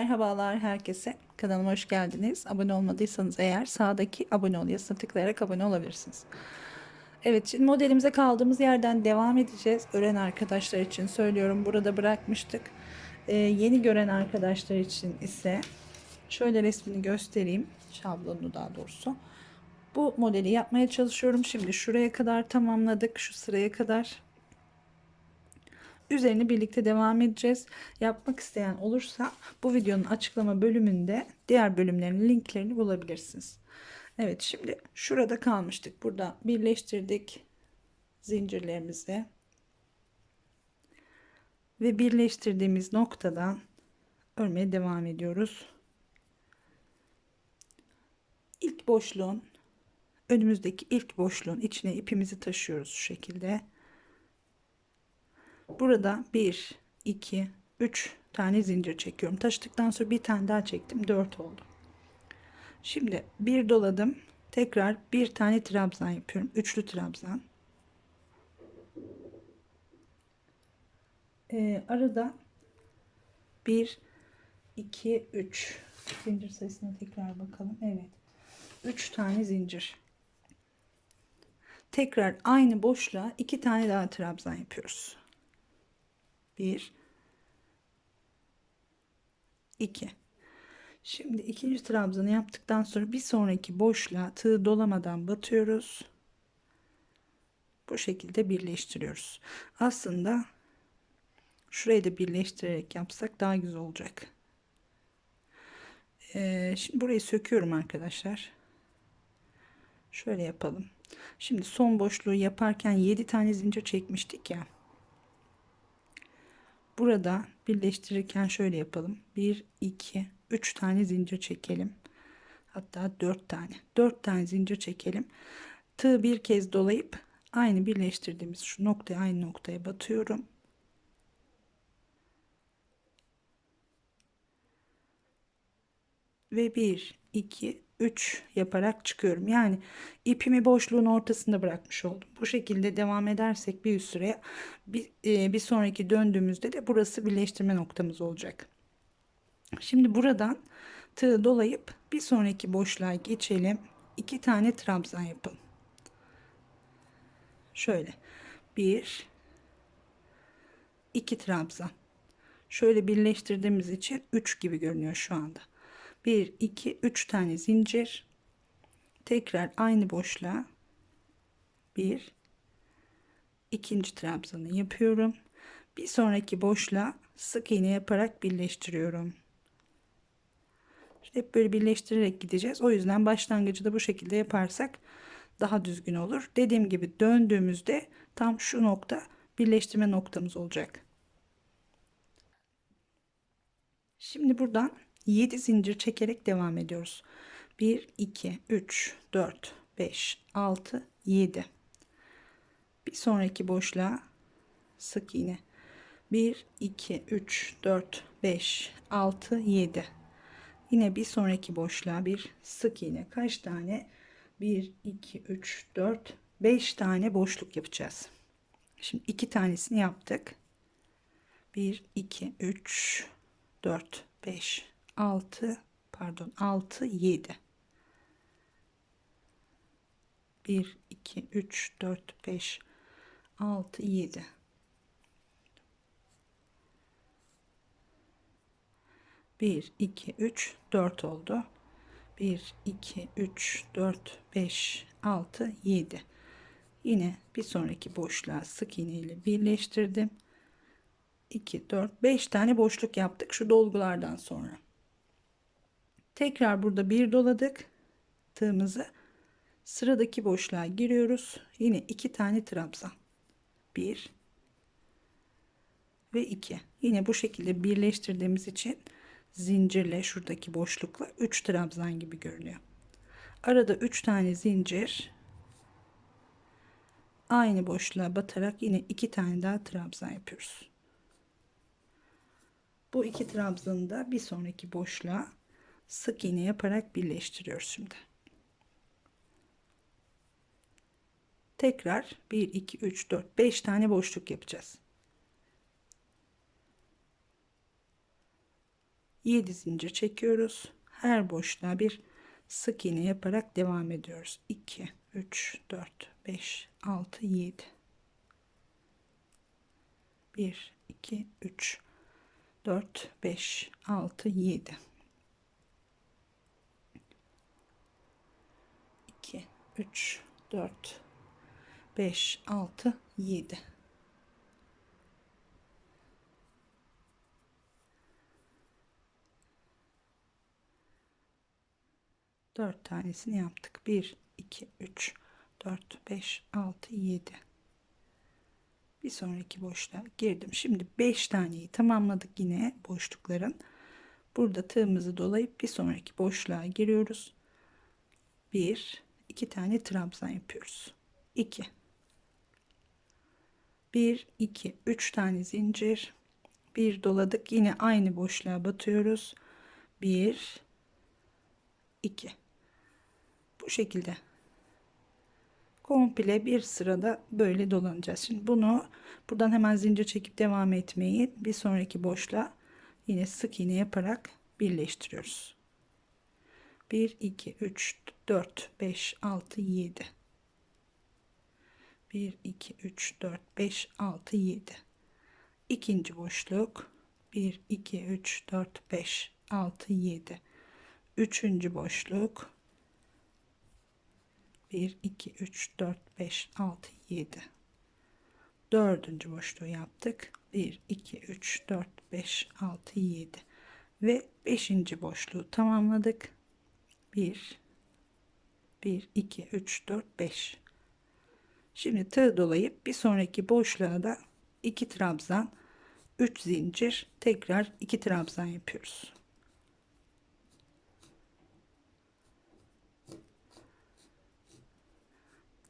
Merhabalar herkese. Kanalıma hoş geldiniz. Abone olmadıysanız eğer sağdaki abone ol yazısına tıklayarak abone olabilirsiniz. Evet, şimdi modelimize kaldığımız yerden devam edeceğiz. Öğren arkadaşlar için söylüyorum. Burada bırakmıştık. Yeni gören arkadaşlar için ise şöyle resmini göstereyim. Şablonunu daha doğrusu. Bu modeli yapmaya çalışıyorum. Şimdi şuraya kadar tamamladık. Şu sıraya kadar. Üzerini birlikte devam edeceğiz. Yapmak isteyen olursa bu videonun açıklama bölümünde diğer bölümlerin linklerini bulabilirsiniz. Evet, şimdi şurada kalmıştık. Burada birleştirdik zincirlerimizi ve birleştirdiğimiz noktadan örmeye devam ediyoruz. İlk boşluğun önümüzdeki ilk boşluğun içine ipimizi taşıyoruz şu şekilde. Burada 1 2 3 tane zincir çekiyorum. Taşıdıktan sonra bir tane daha çektim. 4 oldu. Şimdi bir doladım. Tekrar bir tane trabzan yapıyorum. Üçlü trabzan. Arada 1 2 3 zincir sayısına tekrar bakalım. Evet. 3 tane zincir. Tekrar aynı boşluğa 2 tane daha trabzan yapıyoruz. 1 2. Şimdi ikinci trabzanı yaptıktan sonra bir sonraki boşluğa tığ dolamadan batıyoruz. Bu şekilde birleştiriyoruz. Aslında şurayı da birleştirerek yapsak daha güzel olacak. Şimdi burayı söküyorum arkadaşlar. Şöyle yapalım. Şimdi son boşluğu yaparken 7 tane zincir çekmiştik ya. Burada birleştirirken şöyle yapalım. 1 2 3 tane zincir çekelim. Hatta 4 tane. 4 tane zincir çekelim. Tığı bir kez dolayıp aynı birleştirdiğimiz şu noktaya, aynı noktaya batıyorum. Ve 1 2 3 yaparak çıkıyorum. Yani ipimi boşluğun ortasında bırakmış oldum. Bu şekilde devam edersek bir süre bir sonraki döndüğümüzde de burası birleştirme noktamız olacak. Şimdi buradan tığı dolayıp bir sonraki boşluğa geçelim. 2 tane trabzan yapalım. Şöyle 1 2 trabzan. Şöyle birleştirdiğimiz için 3 gibi görünüyor şu anda. 1 2 3 tane zincir. Tekrar aynı boşluğa bir ikinci trabzanı yapıyorum. Bir sonraki boşluğa sık iğne yaparak birleştiriyorum. Hep böyle birleştirerek gideceğiz. O yüzden başlangıcı da bu şekilde yaparsak daha düzgün olur. Dediğim gibi döndüğümüzde tam şu nokta birleştirme noktamız olacak. Şimdi buradan 7 zincir çekerek devam ediyoruz. 1 2 3 4 5 6 7. Bir sonraki boşluğa sık iğne. 1 2 3 4 5 6 7. Yine bir sonraki boşluğa bir sık iğne. Kaç tane? 1 2 3 4 5 tane boşluk yapacağız. Şimdi iki tanesini yaptık. 1 2 3 4 5 6 pardon 6 7. 1 2 3 4 5 6 7. 1 2 3 4 oldu. 1 2 3 4 5 6 7. Yine bir sonraki boşluğa sık iğne ile birleştirdim. 2 4 5 tane boşluk yaptık şu dolgulardan sonra. Tekrar burada bir doladık. Tığımızı sıradaki boşluğa giriyoruz. Yine 2 tane trabzan. 1 ve 2. Yine bu şekilde birleştirdiğimiz için zincirle şuradaki boşlukla 3 trabzan gibi görünüyor. Arada 3 tane zincir, aynı boşluğa batarak yine 2 tane daha trabzan yapıyoruz. Bu 2 trabzanı da bir sonraki boşluğa sık iğne yaparak birleştiriyoruz şimdi. Tekrar 1 2 3 4 5 tane boşluk yapacağız. 7 zincir çekiyoruz. Her boşluğa bir sık iğne yaparak devam ediyoruz. 2 3 4 5 6 7 1 2 3 4 5 6 7 2 3 4 5 6 7 4 tanesini yaptık. 1 2 3 4 5 6 7. Bir sonraki boşluğa girdim. Şimdi 5 taneyi tamamladık yine boşlukların. Burada tığımızı dolayıp bir sonraki boşluğa giriyoruz. 1 2 tane trabzan yapıyoruz. 2 1 2 3 tane zincir, bir doladık, yine aynı boşluğa batıyoruz. 1 2 bu şekilde komple bir sırada böyle dolanacağız. Şimdi bunu buradan hemen zincir çekip devam etmeyi, bir sonraki boşluğa yine sık iğne yaparak birleştiriyoruz. 1 2 3 4 5 6 7 1 2 3 4 5 6 7. İkinci boşluk 1 2 3 4 5 6 7. Üçüncü boşluk 1 2 3 4 5 6 7. Dördüncü boşluğu yaptık. 1 2 3 4 5 6 7 ve beşinci boşluğu tamamladık. 1 1 2 3 4 5. Şimdi tığ dolayıp bir sonraki boşluğa da 2 trabzan, 3 zincir, tekrar 2 trabzan yapıyoruz.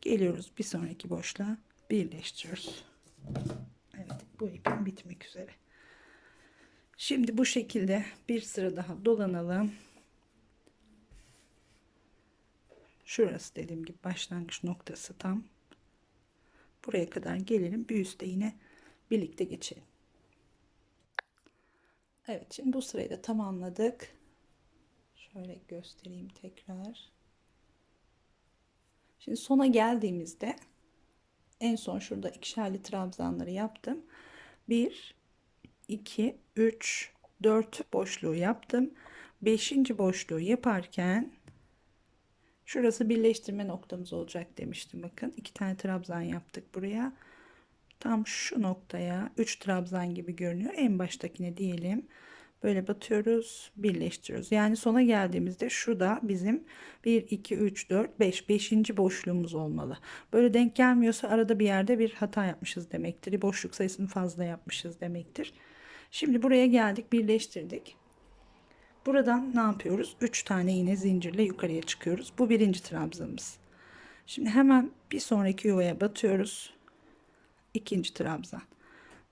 Geliyoruz bir sonraki boşluğa, birleştiriyoruz. Evet, bu ipim bitmek üzere. Şimdi bu şekilde bir sıra daha dolanalım. Şurası dediğim gibi başlangıç noktası tam. Buraya kadar gelelim. Bir üstte yine birlikte geçelim. Evet, şimdi bu sırayı da tamamladık. Şöyle göstereyim tekrar. Şimdi sona geldiğimizde en son şurada ikişerli trabzanları yaptım. 1 2 3 4 boşluğu yaptım. 5. boşluğu yaparken şurası birleştirme noktamız olacak demiştim. Bakın 2 tane trabzan yaptık buraya. Tam şu noktaya 3 trabzan gibi görünüyor. En baştakine diyelim. Böyle batıyoruz, birleştiriyoruz. Yani sona geldiğimizde şurada bizim 1 2 3 4 5 5. boşluğumuz olmalı. Böyle denk gelmiyorsa arada bir yerde bir hata yapmışız demektir. Boşluk sayısını fazla yapmışız demektir. Şimdi buraya geldik, birleştirdik. Buradan ne yapıyoruz? 3 tane yine zincirle yukarıya çıkıyoruz. Bu birinci trabzanımız. Şimdi hemen bir sonraki yuvaya batıyoruz. İkinci trabzan.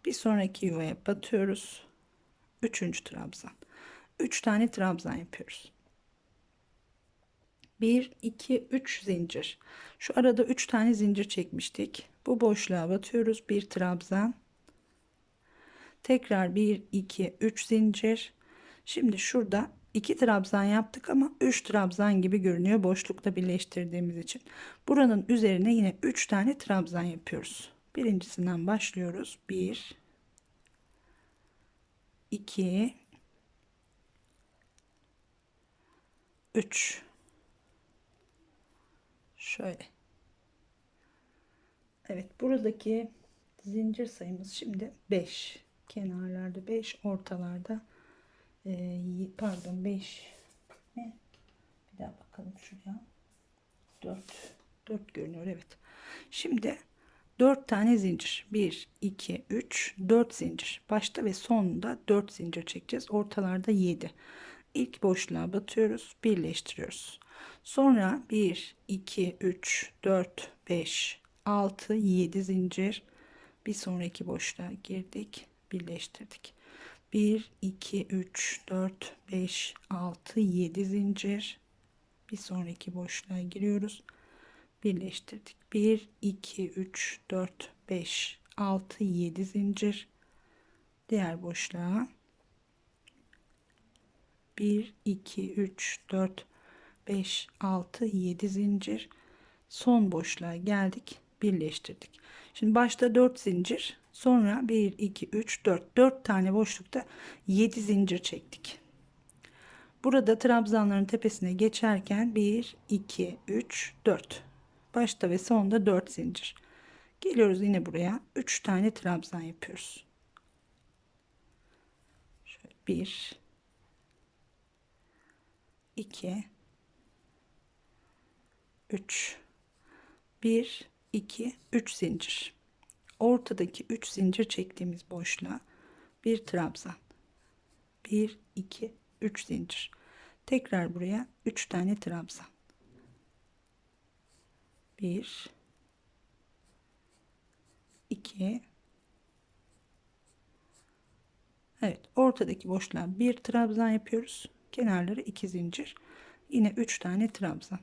Bir sonraki yuvaya batıyoruz. Üçüncü trabzan. 3 tane trabzan yapıyoruz. 1 2 3 zincir. Şu arada 3 tane zincir çekmiştik. Bu boşluğa batıyoruz. Bir trabzan. Tekrar 1 2 3 zincir. Şimdi şurada 2 trabzan yaptık ama 3 trabzan gibi görünüyor boşlukta birleştirdiğimiz için. Buranın üzerine yine 3 tane trabzan yapıyoruz. Birincisinden başlıyoruz. 1 2 3. Şöyle. Evet, buradaki zincir sayımız şimdi 5. Kenarlarda 5, ortalarda pardon 5 mi? Bir daha bakalım şuraya. 4 görünüyor, evet. Şimdi 4 tane zincir. 1 2 3 4 zincir. Başta ve sonunda 4 zincir çekeceğiz. Ortalarda 7. İlk boşluğa batıyoruz, birleştiriyoruz. Sonra 1 2 3 4 5 6 7 zincir. Bir sonraki boşluğa girdik, birleştirdik. 1 2 3 4 5 6 7 zincir. Bir sonraki boşluğa giriyoruz, birleştirdik. 1 2 3 4 5 6 7 zincir. Diğer boşluğa 1 2 3 4 5 6 7 zincir, son boşluğa geldik, birleştirdik. Şimdi başta 4 zincir, sonra 1 2 3 4 tane boşlukta 7 zincir çektik. Burada trabzanların tepesine geçerken 1 2 3 4, başta ve sonda 4 zincir geliyoruz. Yine buraya 3 tane trabzan yapıyoruz. Şöyle 1 2 3 1 2 3 zincir, ortadaki 3 zincir çektiğimiz boşluğa bir trabzan, 1 2 3 zincir, tekrar buraya 3 tane trabzan, 1 2, evet, ortadaki boşluğa bir trabzan yapıyoruz, kenarları 2 zincir, yine 3 tane trabzan.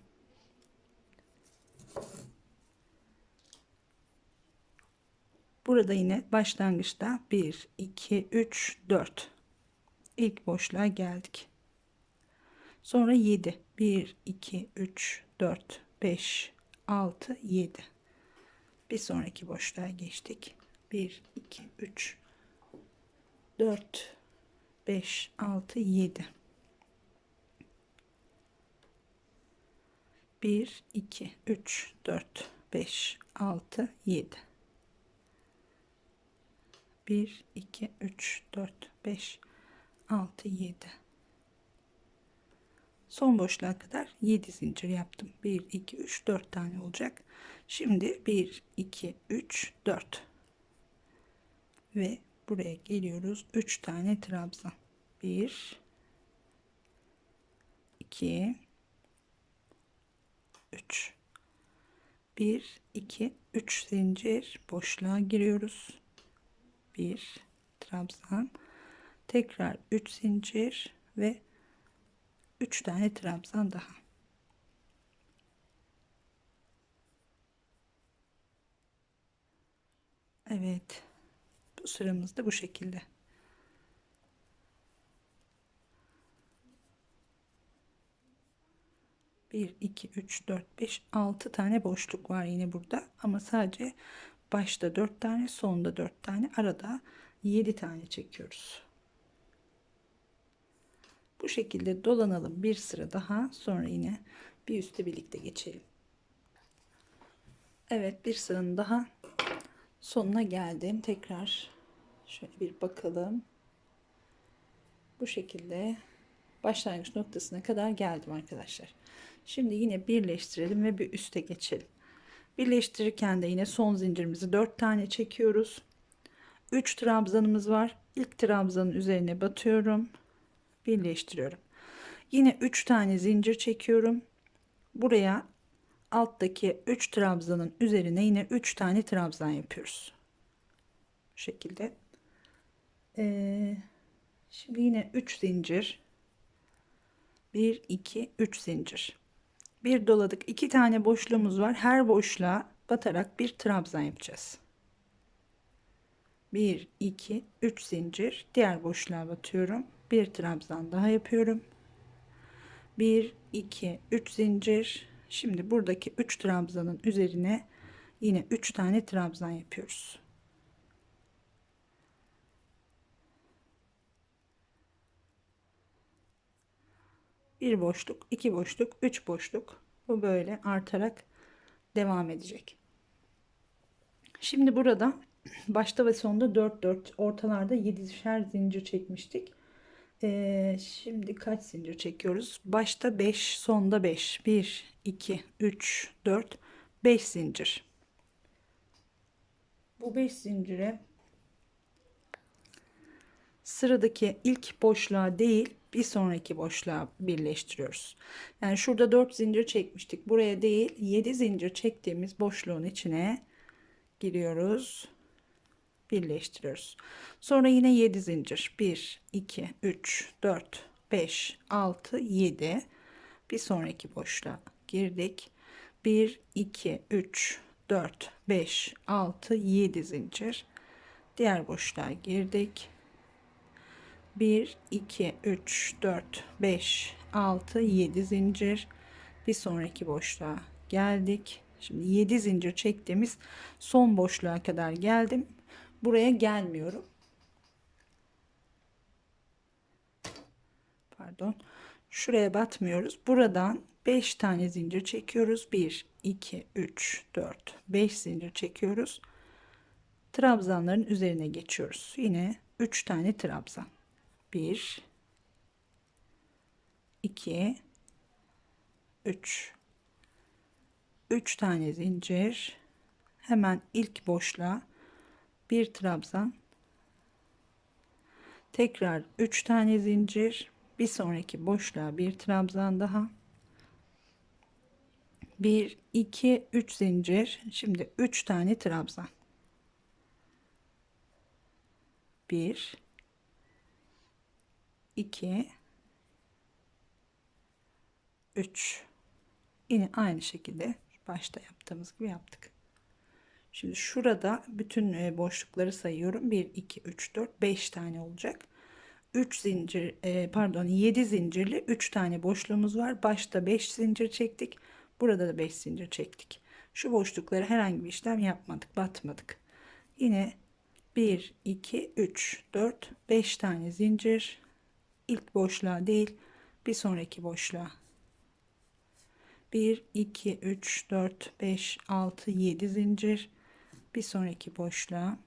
Burada yine başlangıçta 1 2 3 4 ilk boşluğa geldik. Sonra 7 1 2 3 4 5 6 7, bir sonraki boşluğa geçtik. 1 2 3 4 5 6 7, 1 2 3 4 5 6 7, 1 2 3 4 5 6 7, son boşluğa kadar 7 zincir yaptım. 1 2 3 4 tane olacak. Şimdi 1 2 3 4 ve buraya geliyoruz. 3 tane trabzan, 1 2 3, 1 2 3 zincir, boşluğa giriyoruz. 1 trabzan, tekrar 3 zincir ve 3 tane trabzan daha. Evet, bu sıramız da bu şekilde. Bir 2 3 4 5 6 tane boşluk var yine burada, ama sadece başta 4 tane, sonda 4 tane, arada 7 tane çekiyoruz. Bu şekilde dolanalım bir sıra daha, sonra yine bir üste birlikte geçelim. Evet, bir sıranın daha sonuna geldim. Tekrar şöyle bir bakalım. Bu şekilde başlangıç noktasına kadar geldim arkadaşlar. Şimdi yine birleştirelim ve bir üste geçelim. Birleştirirken de yine son zincirimizi 4 tane çekiyoruz. 3 trabzanımız var. İlk trabzanın üzerine batıyorum, birleştiriyorum. Yine 3 tane zincir çekiyorum. Buraya alttaki 3 trabzanın üzerine yine 3 tane trabzan yapıyoruz. Bu şekilde. Şimdi yine 3 zincir, 1 2 3 zincir, bir doladık. 2 tane boşluğumuz var. Her boşluğa batarak bir trabzan yapacağız. 1 2 3 zincir, diğer boşluğa batıyorum, bir trabzan daha yapıyorum. 1 2 3 zincir. Şimdi buradaki 3 trabzanın üzerine yine 3 tane trabzan yapıyoruz. Bir boşluk, iki boşluk, 3 boşluk, bu böyle artarak devam edecek. Şimdi burada başta ve sonda 4 4, ortalarda 7'şer zincir çekmiştik. Şimdi kaç zincir çekiyoruz? Başta 5, sonda 5. 1 2 3 4 5 zincir. Bu 5 zincire sıradaki ilk boşluğa değil, bir sonraki boşluğa birleştiriyoruz. Yani şurada 4 zincir çekmiştik. Buraya değil, 7 zincir çektiğimiz boşluğun içine giriyoruz, birleştiriyoruz. Sonra yine 7 zincir. 1 2 3 4 5 6 7, bir sonraki boşluğa girdik. 1 2 3 4 5 6 7 zincir, diğer boşluğa girdik. 1 2 3 4 5 6 7 zincir. Bir sonraki boşluğa geldik. Şimdi 7 zincir çektiğimiz son boşluğa kadar geldim. Buraya gelmiyorum. Pardon. Şuraya batmıyoruz. Buradan 5 tane zincir çekiyoruz. 1 2 3 4 5 zincir çekiyoruz. Trabzanların üzerine geçiyoruz. Yine 3 tane trabzan. 1 2 3 3 tane zincir. Hemen ilk boşluğa bir trabzan. Tekrar 3 tane zincir. Bir sonraki boşluğa bir trabzan daha. 1 2 3 zincir. Şimdi 3 tane trabzan. 1 2 3. Yine aynı şekilde başta yaptığımız gibi yaptık. Şimdi şurada bütün boşlukları sayıyorum. 1 2 3 4 5 tane olacak. 3 zincir pardon 7 zincirli 3 tane boşluğumuz var. Başta 5 zincir çektik. Burada da 5 zincir çektik. Şu boşlukları herhangi bir işlem yapmadık, batmadık. Yine 1 2 3 4 5 tane zincir. İlk boşluğa değil, bir sonraki boşluğa. 1 2 3 4 5 6 7 zincir. Bir sonraki boşluğa.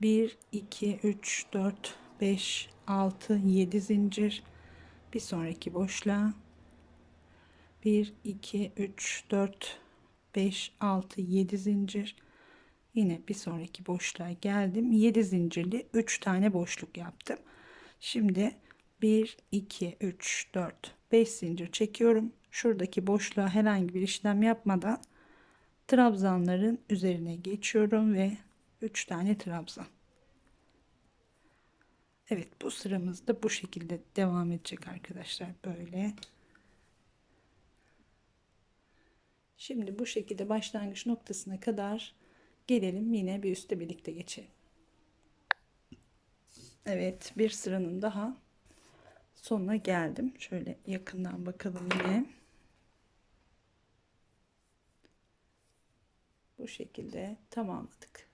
1 2 3 4 5 6 7 zincir. Bir sonraki boşluğa. 1 2 3 4 5 6 7 zincir. Yine bir sonraki boşluğa geldim. 7 zincirli 3 tane boşluk yaptım. Şimdi 1 2 3 4 5 zincir çekiyorum. Şuradaki boşluğa herhangi bir işlem yapmadan trabzanların üzerine geçiyorum ve 3 tane trabzan. Evet, bu sıramız da bu şekilde devam edecek arkadaşlar, böyle. Şimdi bu şekilde başlangıç noktasına kadar gelelim, yine bir üstte birlikte geçelim. Evet, bir sıranın daha sonuna geldim. Şöyle yakından bakalım yine. Bu şekilde tamamladık.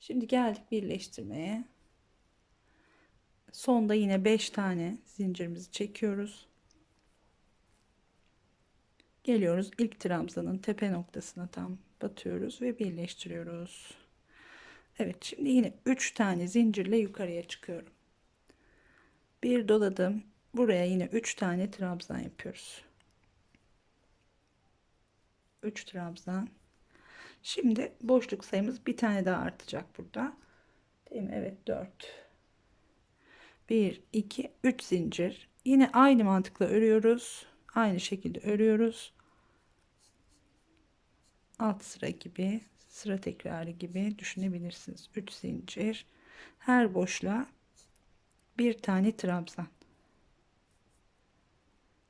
Şimdi geldik birleştirmeye. Sonda yine 5 tane zincirimizi çekiyoruz. Geliyoruz ilk trabzanın tepe noktasına tam batıyoruz ve birleştiriyoruz. Evet, şimdi yine 3 tane zincirle yukarıya çıkıyorum. Bir doladım. Buraya yine 3 tane trabzan yapıyoruz. 3 trabzan. Şimdi boşluk sayımız bir tane daha artacak burada. Değil mi? Evet, 4. 1 2 3 zincir. Yine aynı mantıkla örüyoruz. Aynı şekilde örüyoruz. Alt sıra gibi, sıra tekrarı gibi düşünebilirsiniz. 3 zincir. Her boşluğa bir tane trabzan.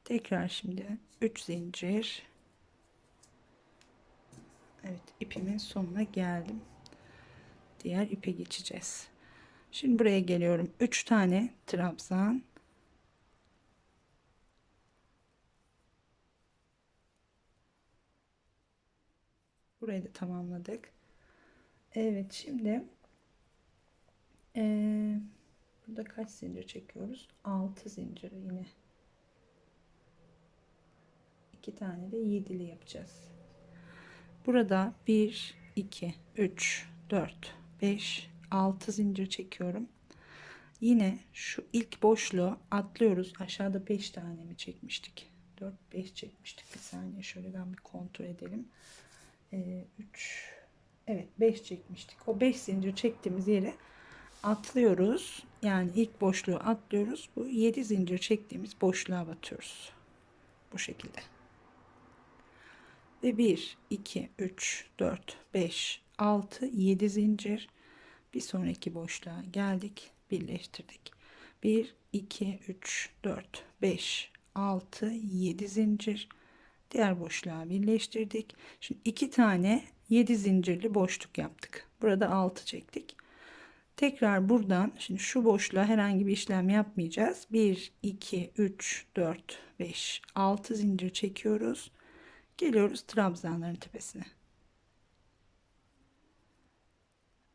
Tekrar şimdi 3 zincir. Evet, ipimin sonuna geldim. Diğer ipe geçeceğiz. Şimdi buraya geliyorum. 3 tane trabzan. Burayı da tamamladık. Evet, şimdi burada kaç zincir çekiyoruz? 6 zincir yine. 2 tane de 7'li yapacağız. Burada 1 2 3 4 5 6 zincir çekiyorum. Yine şu ilk boşluğu atlıyoruz. Aşağıda 5 tane mi çekmiştik? 4 5 çekmiştik. Bir saniye, şöyle ben bir kontrol edelim. 3 evet, 5 çekmiştik. O 5 zincir çektiğimiz yere atlıyoruz. Yani ilk boşluğu atlıyoruz. Bu 7 zincir çektiğimiz boşluğa batıyoruz. Bu şekilde. Ve 1 2 3 4 5 6 7 zincir. Bir sonraki boşluğa geldik, birleştirdik. 1 2 3 4 5 6 7 zincir. Diğer boşluğa birleştirdik. Şimdi 2 tane 7 zincirli boşluk yaptık. Burada 6 çektik. Tekrar buradan şimdi şu boşluğa herhangi bir işlem yapmayacağız. 1 2 3 4 5 6 zincir çekiyoruz. Geliyoruz trabzanların tepesine.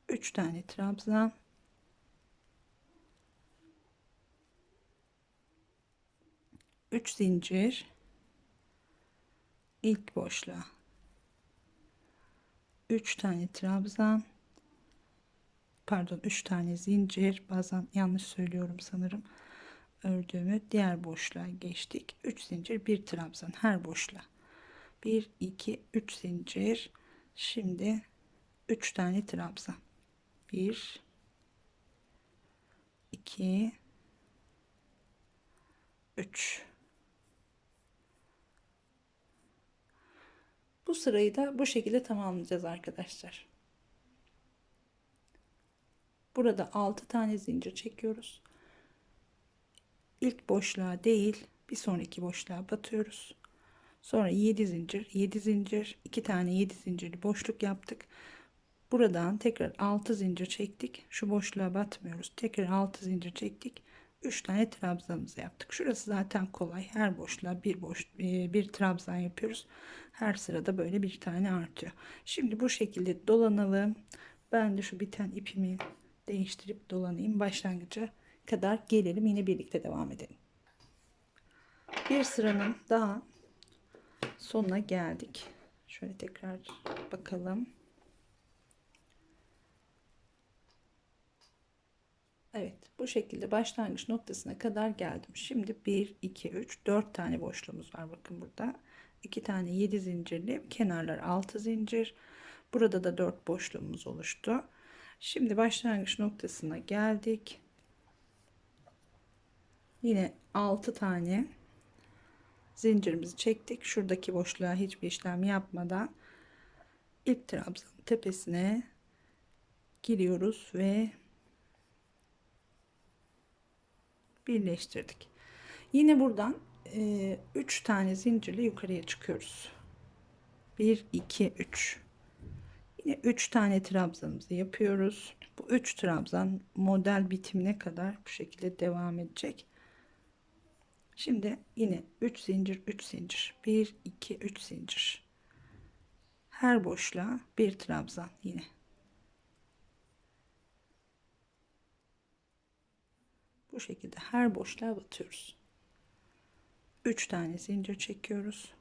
3 tane trabzan, 3 zincir, ilk boşluğa 3 tane trabzan, pardon 3 tane zincir, bazen yanlış söylüyorum sanırım ördüğümü, diğer boşluğa geçtik. 3 zincir, bir trabzan her boşluğa, 1 2 3 zincir. Şimdi 3 tane trabzan, 1 2 3. Bu sırayı da bu şekilde tamamlayacağız arkadaşlar. Burada 6 tane zincir çekiyoruz. İlk boşluğa değil, bir sonraki boşluğa batıyoruz. Sonra 7 zincir, 7 zincir, 2 tane 7 zincirli boşluk yaptık. Buradan tekrar 6 zincir çektik. Şu boşluğa batmıyoruz. Tekrar 6 zincir çektik. 3 tane trabzanımızı yaptık. Şurası zaten kolay. Her boşluğa bir trabzan yapıyoruz. Her sırada böyle bir tane artıyor. Şimdi bu şekilde dolanalım. Ben de şu biten ipimi değiştirip dolanayım. Başlangıca kadar gelelim. Yine birlikte devam edelim. Bir sıranın daha sonuna geldik. Şöyle tekrar bakalım. Evet, bu şekilde başlangıç noktasına kadar geldim. Şimdi 1 2 3 4 tane boşluğumuz var, bakın burada 2 tane 7 zincirli, kenarlar 6 zincir, burada da 4 boşluğumuz oluştu. Şimdi başlangıç noktasına geldik. Yine 6 tane zincirimizi çektik. Şuradaki boşluğa hiçbir işlem yapmadan ilk trabzanın tepesine giriyoruz ve birleştirdik. Yine buradan 3 tane zincirle yukarıya çıkıyoruz. 1 2 3. Yine 3 tane trabzanımızı yapıyoruz. Bu 3 trabzan model bitimine kadar bu şekilde devam edecek. Şimdi yine 3 zincir, 3 zincir, 1 2 3 zincir, her boşluğa bir trabzan, yine bu şekilde her boşluğa batıyoruz. 3 tane zincir çekiyoruz.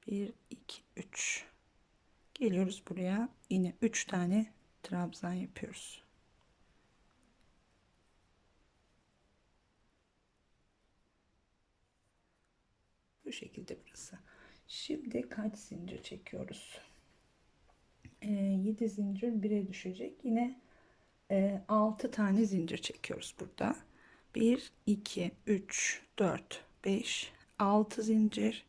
Bir iki üç, geliyoruz buraya, yine 3 tane trabzan yapıyoruz. Bu şekilde burası. Şimdi kaç zincir çekiyoruz? 7 zincir 1'e düşecek. Yine 6 tane zincir çekiyoruz burada. 1 2 3 4 5 6 zincir.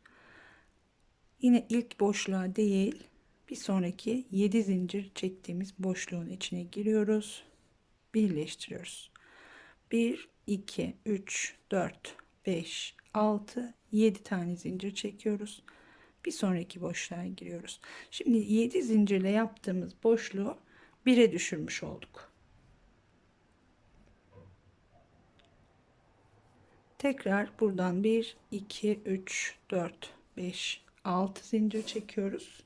Yine ilk boşluğa değil, bir sonraki 7 zincir çektiğimiz boşluğun içine giriyoruz. Birleştiriyoruz. 1 2 3 4 5 6 7 tane zincir çekiyoruz. Bir sonraki boşluğa giriyoruz. Şimdi 7 zincirle yaptığımız boşluğu 1'e düşürmüş olduk. Tekrar buradan 1 2 3 4 5 6 zincir çekiyoruz.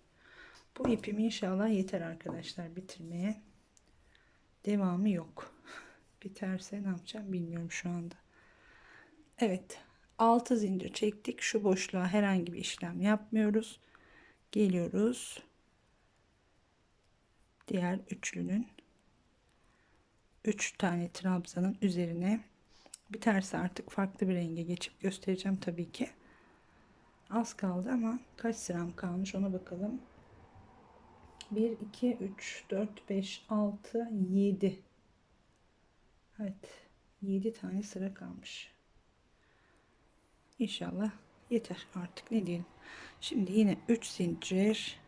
Bu ipim inşallah yeter arkadaşlar bitirmeye. Devamı yok. Biterse ne yapacağım bilmiyorum şu anda. Evet, 6 zincir çektik. Şu boşluğa herhangi bir işlem yapmıyoruz. Geliyoruz. Diğer üçlünün 3 tane trabzanın üzerine, biterse artık farklı bir renge geçip göstereceğim tabii ki. Az kaldı ama kaç sıram kalmış ona bakalım. 1 2 3 4 5 6 7. Evet, 7 tane sıra kalmış. İnşallah yeter artık, ne diyelim. Şimdi yine 3 zincir,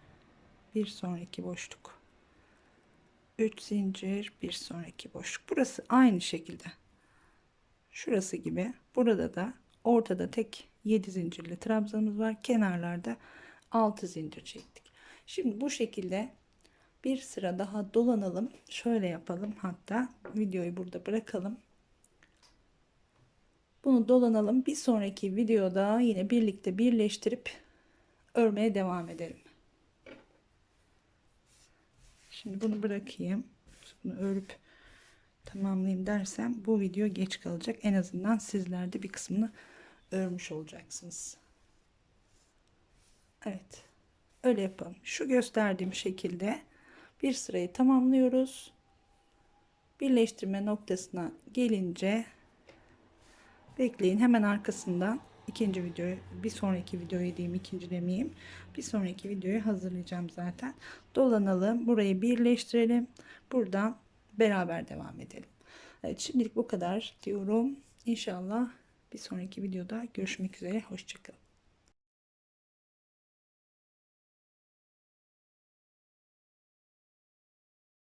bir sonraki boşluk. 3 zincir, bir sonraki boşluk. Burası aynı şekilde. Şurası gibi. Burada da ortada tek 7 zincirli trabzanımız var. Kenarlarda 6 zincir çektik. Şimdi bu şekilde bir sıra daha dolanalım. Şöyle yapalım. Hatta videoyu burada bırakalım. Bunu dolanalım. Bir sonraki videoda yine birlikte birleştirip örmeye devam edelim. Şimdi bunu bırakayım. Bunu örüp tamamlayayım dersem bu video geç kalacak. En azından sizler de bir kısmını örmüş olacaksınız. Evet. Öyle yapalım. Şu gösterdiğim şekilde bir sırayı tamamlıyoruz. Birleştirme noktasına gelince bekleyin. Hemen arkasından ikinci videoyu, bir sonraki videoyu diyeyim, ikinci demeyeyim. Bir sonraki videoyu hazırlayacağım zaten. Dolanalım. Burayı birleştirelim. Buradan beraber devam edelim. Evet, şimdilik bu kadar diyorum. İnşallah bir sonraki videoda görüşmek üzere. Hoşça kalın.